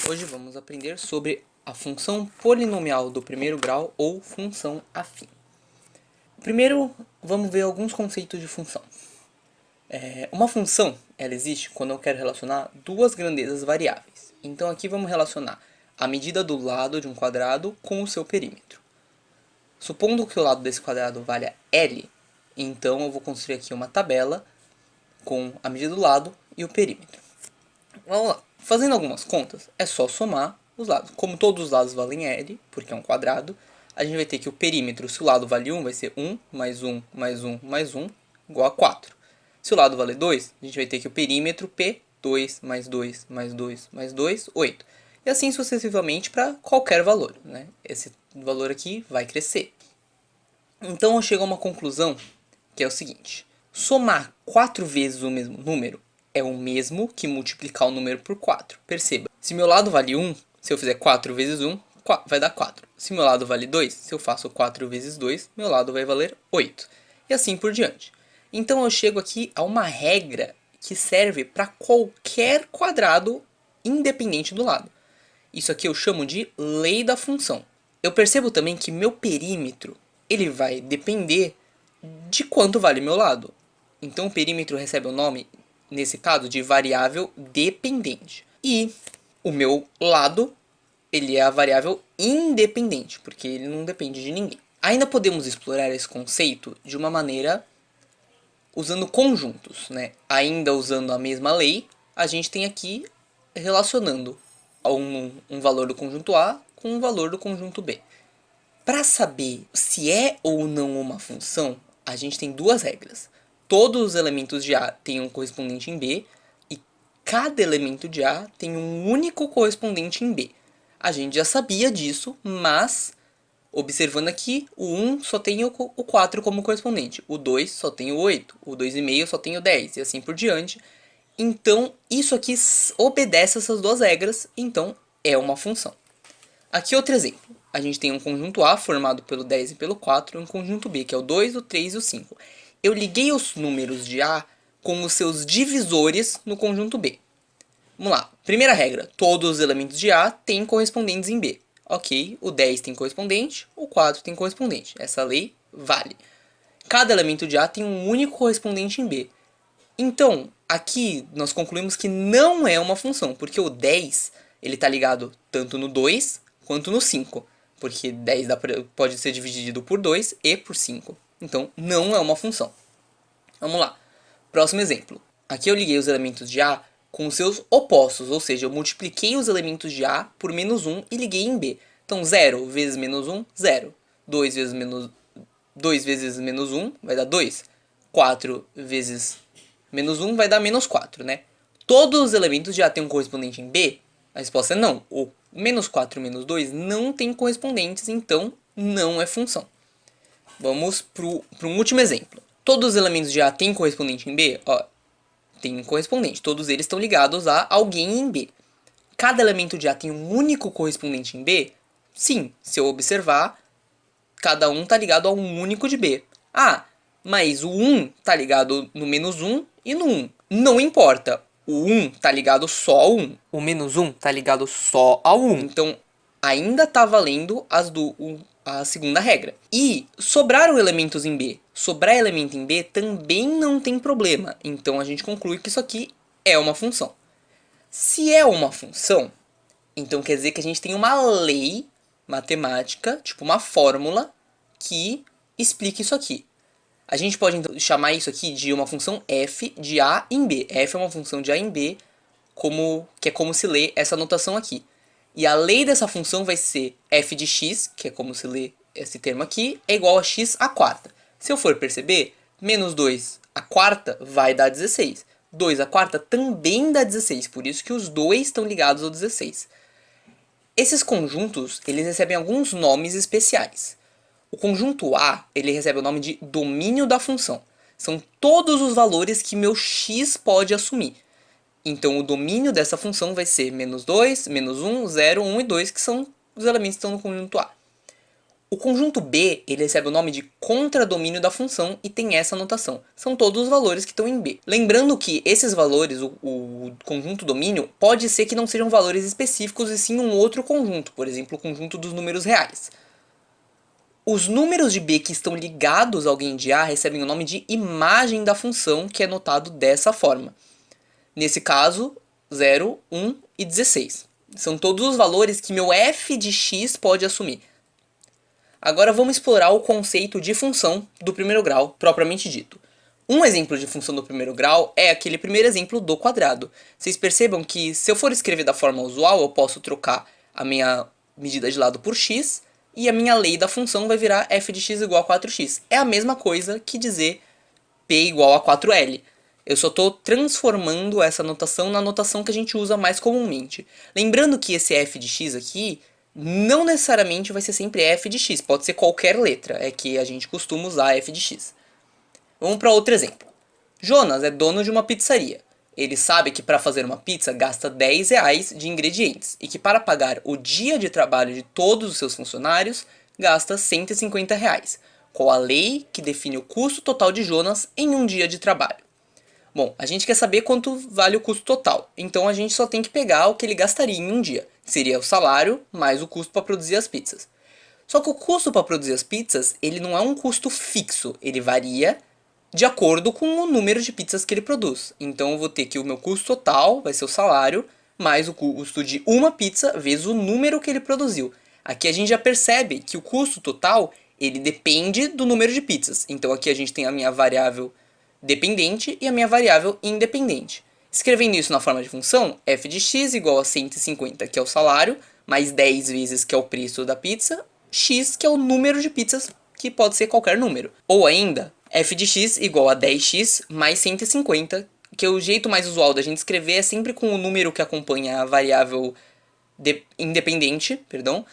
Hoje vamos aprender sobre a função polinomial do primeiro grau ou função afim. Primeiro, vamos ver alguns conceitos de função. Uma função, ela existe quando eu quero relacionar duas grandezas variáveis. Então aqui vamos relacionar a medida do lado de um quadrado com o seu perímetro. Supondo que o lado desse quadrado valha L, então eu vou construir aqui uma tabela com a medida do lado e o perímetro. Vamos lá. Fazendo algumas contas, é só somar os lados. Como todos os lados valem L, porque é um quadrado, a gente vai ter que o perímetro, se o lado vale 1, vai ser 1 mais 1 mais 1 mais 1, igual a 4. Se o lado vale 2, a gente vai ter que o perímetro P, 2 mais 2 mais 2 mais 2, 8. E assim sucessivamente para qualquer valor, né? Esse valor aqui vai crescer. Então eu chego a uma conclusão, que é o seguinte. Somar 4 vezes o mesmo número é o mesmo que multiplicar o número por 4. Perceba, se meu lado vale 1, se eu fizer 4 vezes 1, vai dar 4. Se meu lado vale 2, se eu faço 4 vezes 2, meu lado vai valer 8. E assim por diante. Então eu chego aqui a uma regra que serve para qualquer quadrado independente do lado. Isso aqui eu chamo de lei da função. Eu percebo também que meu perímetro ele vai depender de quanto vale meu lado. Então o perímetro recebe o nome, nesse caso, de variável dependente. E o meu lado, ele é a variável independente, porque ele não depende de ninguém. Ainda podemos explorar esse conceito de uma maneira usando conjuntos, né? Ainda usando a mesma lei, a gente tem aqui relacionando um valor do conjunto A com um valor do conjunto B. Para saber se é ou não uma função, a gente tem duas regras. Todos os elementos de A têm um correspondente em B e cada elemento de A tem um único correspondente em B. A gente já sabia disso, mas observando aqui, o 1 só tem o 4 como correspondente, o 2 só tem o 8, o 2,5 só tem o 10 e assim por diante. Então, isso aqui obedece essas duas regras, então é uma função. Aqui outro exemplo. A gente tem um conjunto A formado pelo 10 e pelo 4 e um conjunto B, que é o 2, o 3 e o 5. Eu liguei os números de A com os seus divisores no conjunto B. Vamos lá. Primeira regra. Todos os elementos de A têm correspondentes em B. Ok, o 10 tem correspondente, o 4 tem correspondente. Essa lei vale. Cada elemento de A tem um único correspondente em B. Então, aqui nós concluímos que não é uma função, porque o 10 ele está ligado tanto no 2 quanto no 5. Porque 10 pode ser dividido por 2 e por 5. Então, não é uma função. Vamos lá. Próximo exemplo. Aqui eu liguei os elementos de A com os seus opostos, ou seja, eu multipliquei os elementos de A por menos 1 e liguei em B. Então, 0 vezes menos 1, 0. 2 vezes menos 1 vai dar 2. 4 vezes menos 1 vai dar menos 4, né? Todos os elementos de A têm um correspondente em B? A resposta é não. O menos 4 e menos 2 não tem correspondentes, então não é função. Vamos para um último exemplo. Todos os elementos de A têm correspondente em B? Ó, tem um correspondente. Todos eles estão ligados a alguém em B. Cada elemento de A tem um único correspondente em B? Sim, se eu observar, cada um está ligado a um único de B. Ah, mas o 1 está ligado no menos 1 e no 1. Não importa. O 1 está ligado só ao 1. O menos 1 está ligado só ao 1. Então, ainda está valendo a segunda regra. E sobraram elementos em B. Sobrar elemento em B também não tem problema. Então, a gente conclui que isso aqui é uma função. Se é uma função, então quer dizer que a gente tem uma lei matemática, tipo uma fórmula, que explica isso aqui. A gente pode então chamar isso aqui de uma função f de A em B. F é uma função de A em B, que é como se lê essa notação aqui. E a lei dessa função vai ser f de x, que é como se lê esse termo aqui, é igual a x à quarta. Se eu for perceber, menos 2 à quarta vai dar 16. 2 à quarta também dá 16, por isso que os dois estão ligados ao 16. Esses conjuntos, eles recebem alguns nomes especiais. O conjunto A, ele recebe o nome de domínio da função. São todos os valores que meu x pode assumir. Então, o domínio dessa função vai ser menos 2, menos 1, 0, 1 e 2, que são os elementos que estão no conjunto A. O conjunto B, ele recebe o nome de contradomínio da função e tem essa notação. São todos os valores que estão em B. Lembrando que esses valores, o conjunto domínio, pode ser que não sejam valores específicos e sim um outro conjunto, por exemplo, o conjunto dos números reais. Os números de B que estão ligados a alguém de A recebem o nome de imagem da função, que é notado dessa forma. Nesse caso, 0, 1 e 16. São todos os valores que meu f de x pode assumir. Agora vamos explorar o conceito de função do primeiro grau, propriamente dito. Um exemplo de função do primeiro grau é aquele primeiro exemplo do quadrado. Vocês percebam que se eu for escrever da forma usual, eu posso trocar a minha medida de lado por x, e a minha lei da função vai virar f de x igual a 4x. É a mesma coisa que dizer p igual a 4l. Eu só estou transformando essa notação na notação que a gente usa mais comumente. Lembrando que esse f de x aqui não necessariamente vai ser sempre f de x, pode ser qualquer letra, é que a gente costuma usar f de x. Vamos para outro exemplo. Jonas é dono de uma pizzaria. Ele sabe que para fazer uma pizza gasta 10 reais de ingredientes e que para pagar o dia de trabalho de todos os seus funcionários gasta 150 reais. Qual a lei que define o custo total de Jonas em um dia de trabalho? Bom, a gente quer saber quanto vale o custo total, então a gente só tem que pegar o que ele gastaria em um dia. Seria o salário mais o custo para produzir as pizzas. Só que o custo para produzir as pizzas, ele não é um custo fixo, ele varia de acordo com o número de pizzas que ele produz. Então eu vou ter que o meu custo total vai ser o salário mais o custo de uma pizza vezes o número que ele produziu. Aqui a gente já percebe que o custo total ele depende do número de pizzas. Então aqui a gente tem a minha variável dependente e a minha variável independente. Escrevendo isso na forma de função, f de x igual a 150, que é o salário, mais 10 vezes, que é o preço da pizza, x, que é o número de pizzas, que pode ser qualquer número. Ou ainda, f de x igual a 10x mais 150, que o jeito mais usual da gente escrever é sempre com o número que acompanha a variável independente, perdão,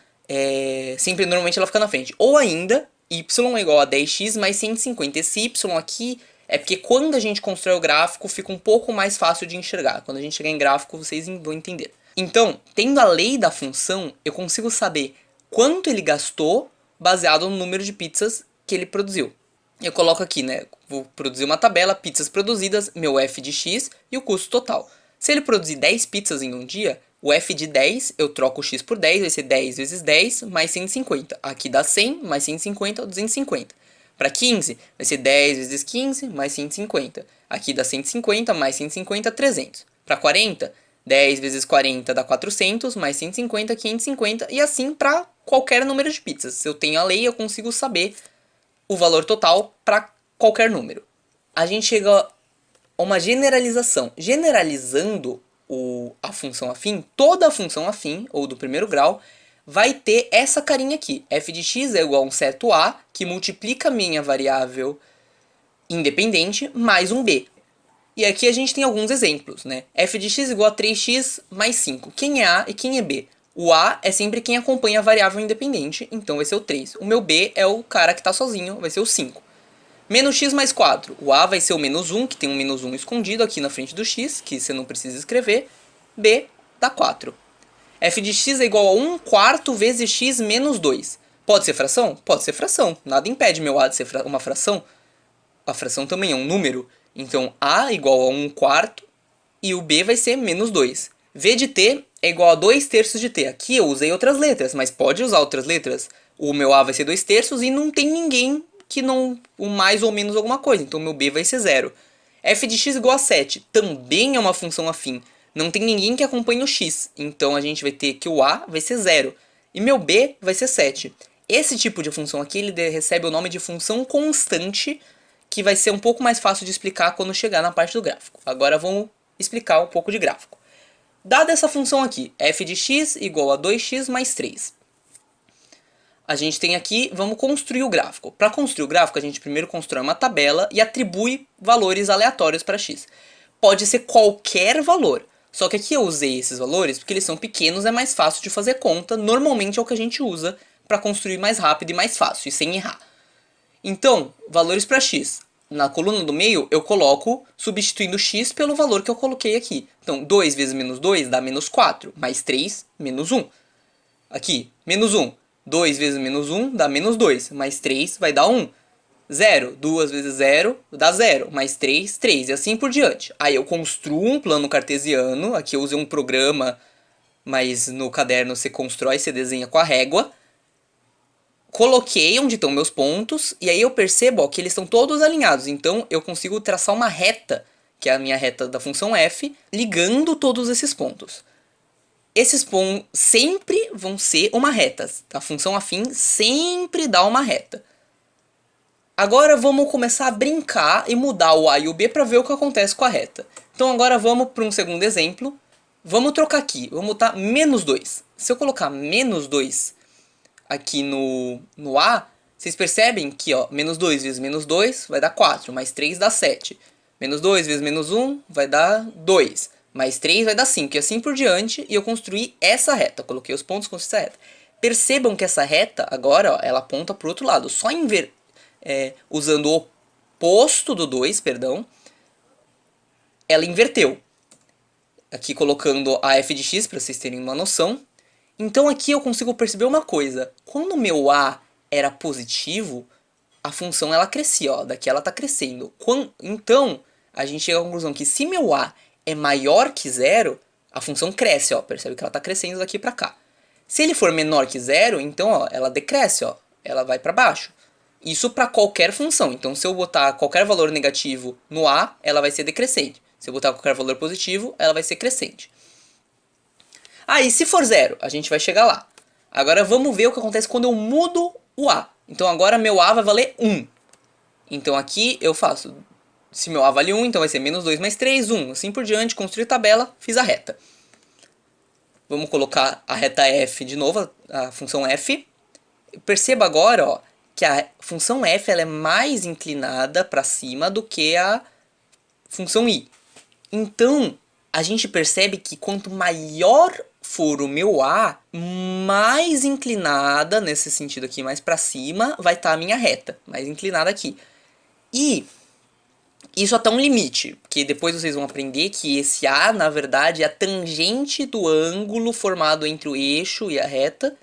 sempre normalmente ela fica na frente. Ou ainda, y é igual a 10x mais 150. Esse y aqui é porque quando a gente constrói o gráfico fica um pouco mais fácil de enxergar. Quando a gente chegar em gráfico vocês vão entender. Então, tendo a lei da função, eu consigo saber quanto ele gastou baseado no número de pizzas que ele produziu. Eu coloco aqui, né, vou produzir uma tabela, pizzas produzidas, meu f de x e o custo total. Se ele produzir 10 pizzas em um dia, o f de 10, eu troco o x por 10, vai ser 10 vezes 10 mais 150. Aqui dá 100 mais 150, 250. Para 15, vai ser 10 vezes 15 mais 150. Aqui dá 150 mais 150, 300. Para 40, 10 vezes 40 dá 400, mais 150, 550, e assim para qualquer número de pizzas. Se eu tenho a lei, eu consigo saber o valor total para qualquer número. A gente chega a uma generalização. Generalizando a função afim, toda a função afim, ou do primeiro grau, vai ter essa carinha aqui. F de x é igual a um certo a, que multiplica a minha variável independente, mais um b. E aqui a gente tem alguns exemplos, né? F de x igual a 3x mais 5. Quem é a e quem é b? O a é sempre quem acompanha a variável independente, então vai ser o 3. O meu b é o cara que está sozinho, vai ser o 5. Menos x mais 4. O a vai ser o menos 1, que tem um menos 1 escondido aqui na frente do x, que você não precisa escrever. B dá 4. F de x é igual a 1 quarto vezes x menos 2. Pode ser fração? Pode ser fração. Nada impede meu a de ser uma fração. A fração também é um número. Então a igual a 1 quarto e o b vai ser menos 2. V de t é igual a 2 terços de t. Aqui eu usei outras letras, mas pode usar outras letras. O meu a vai ser 2 terços e não tem ninguém que não o mais ou menos alguma coisa. Então meu b vai ser 0. F de x igual a 7 também é uma função afim. Não tem ninguém que acompanhe o x. Então a gente vai ter que o a vai ser 0. E meu b vai ser 7. Esse tipo de função aqui ele recebe o nome de função constante, que vai ser um pouco mais fácil de explicar quando chegar na parte do gráfico. Agora vamos explicar um pouco de gráfico. Dada essa função aqui, f de x igual a 2x mais 3. A gente tem aqui, vamos construir o gráfico. Para construir o gráfico, a gente primeiro constrói uma tabela e atribui valores aleatórios para x. Pode ser qualquer valor. Só que aqui eu usei esses valores porque eles são pequenos, é mais fácil de fazer conta. Normalmente é o que a gente usa para construir mais rápido e mais fácil, e sem errar. Então, valores para x. Na coluna do meio, eu coloco substituindo x pelo valor que eu coloquei aqui. Então, 2 vezes menos 2 dá menos 4, mais 3, menos 1. Aqui, menos 1. 2 vezes menos 1 dá menos 2, mais 3 vai dar 1. 0, 2 vezes 0 dá 0, mais 3, 3, e assim por diante. Aí eu construo um plano cartesiano, aqui eu usei um programa, mas no caderno você constrói, você desenha com a régua. Coloquei onde estão meus pontos, e aí eu percebo ó, que eles estão todos alinhados, então eu consigo traçar uma reta, que é a minha reta da função f, ligando todos esses pontos. Esses pontos sempre vão ser uma reta, a função afim sempre dá uma reta. Agora vamos começar a brincar e mudar o a e o b para ver o que acontece com a reta. Então agora vamos para um segundo exemplo. Vamos trocar aqui, vamos botar menos 2. Se eu colocar menos 2 aqui no a, vocês percebem que ó, menos 2 vezes menos 2 vai dar 4, mais 3 dá 7. Menos 2 vezes menos 1 vai dar 2, mais 3 vai dar 5, e assim por diante, e eu construí essa reta. Coloquei os pontos, construí essa reta. Percebam que essa reta, agora, ó, ela aponta para o outro lado. Só usando o oposto do 2, perdão, ela inverteu. Aqui colocando a f de x, para vocês terem uma noção. Então aqui eu consigo perceber uma coisa. Quando o meu a era positivo, a função ela crescia, ó, daqui ela está crescendo. Então, a gente chega à conclusão que se meu a é maior que 0, a função cresce, ó, percebe que ela está crescendo daqui para cá. Se ele for menor que 0, então ó, ela decresce, ó, ela vai para baixo. Isso para qualquer função. Então, se eu botar qualquer valor negativo no a, ela vai ser decrescente. Se eu botar qualquer valor positivo, ela vai ser crescente. E se for 0, a gente vai chegar lá. Agora vamos ver o que acontece quando eu mudo o a. Então agora meu a vai valer 1. Então aqui eu faço, se meu a vale 1, então vai ser menos 2 mais 3, 1. Assim por diante, construí tabela, fiz a reta. Vamos colocar a reta f de novo, a função f. Perceba agora ó, que a função f ela é mais inclinada para cima do que a função i. Então, a gente percebe que quanto maior for o meu a, mais inclinada, nesse sentido aqui, mais para cima, vai estar a minha reta, mais inclinada aqui. E isso até um limite, porque depois vocês vão aprender que esse a, na verdade, é a tangente do ângulo formado entre o eixo e a reta,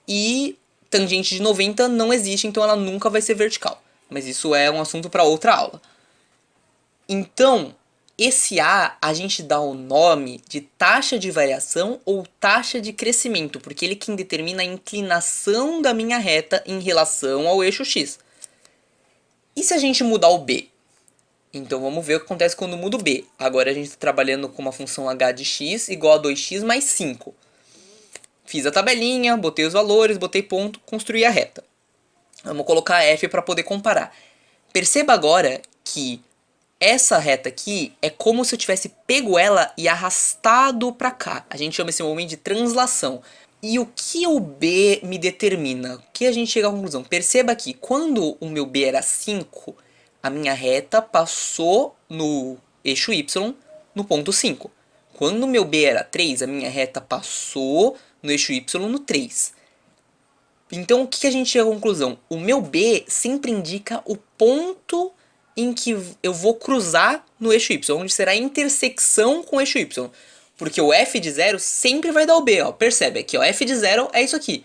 e tangente de 90 não existe, então ela nunca vai ser vertical. Mas isso é um assunto para outra aula. Então, esse a gente dá o nome de taxa de variação ou taxa de crescimento, porque ele é quem determina a inclinação da minha reta em relação ao eixo x. E se a gente mudar o b? Então vamos ver o que acontece quando muda o b. Agora a gente está trabalhando com uma função h de x igual a 2x mais 5. Fiz a tabelinha, botei os valores, botei ponto, construí a reta. Vamos colocar f para poder comparar. Perceba agora que essa reta aqui é como se eu tivesse pego ela e arrastado para cá. A gente chama esse movimento de translação. E o que o b me determina? O que a gente chega à conclusão? Perceba que quando o meu b era 5, a minha reta passou no eixo y no ponto 5. Quando o meu b era 3, a minha reta passou no eixo y no 3. Então o que a gente chega à conclusão? O meu b sempre indica o ponto em que eu vou cruzar no eixo y, onde será a intersecção com o eixo y. Porque o f de 0 sempre vai dar o b, ó. Percebe aqui, ó, f de 0 é isso aqui.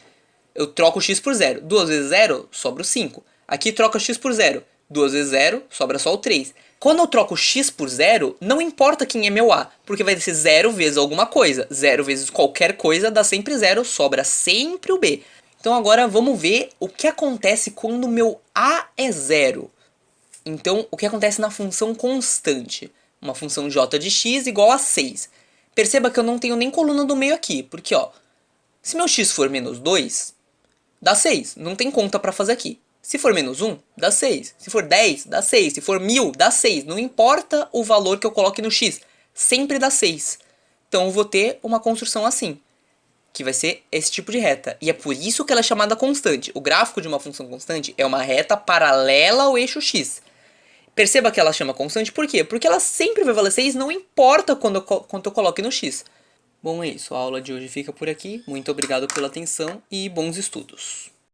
Eu troco o x por 0. 2 vezes 0, sobra o 5. Aqui troca x por 0. 2 vezes 0, sobra só o 3. Quando eu troco x por 0, não importa quem é meu a, porque vai ser 0 vezes alguma coisa. 0 vezes qualquer coisa dá sempre 0, sobra sempre o b. Então agora vamos ver o que acontece quando o meu a é 0. Então, o que acontece na função constante? Uma função j de x igual a 6. Perceba que eu não tenho nem coluna do meio aqui, porque ó, se meu x for menos 2, dá 6, não tem conta para fazer aqui. Se for menos 1, dá 6. Se for 10, dá 6. Se for 1000, dá 6. Não importa o valor que eu coloque no x, sempre dá 6. Então eu vou ter uma construção assim, que vai ser esse tipo de reta. E é por isso que ela é chamada constante. O gráfico de uma função constante é uma reta paralela ao eixo x. Perceba que ela chama constante, por quê? Porque ela sempre vai valer 6, não importa quanto eu coloque no x. Bom, é isso. A aula de hoje fica por aqui. Muito obrigado pela atenção e bons estudos.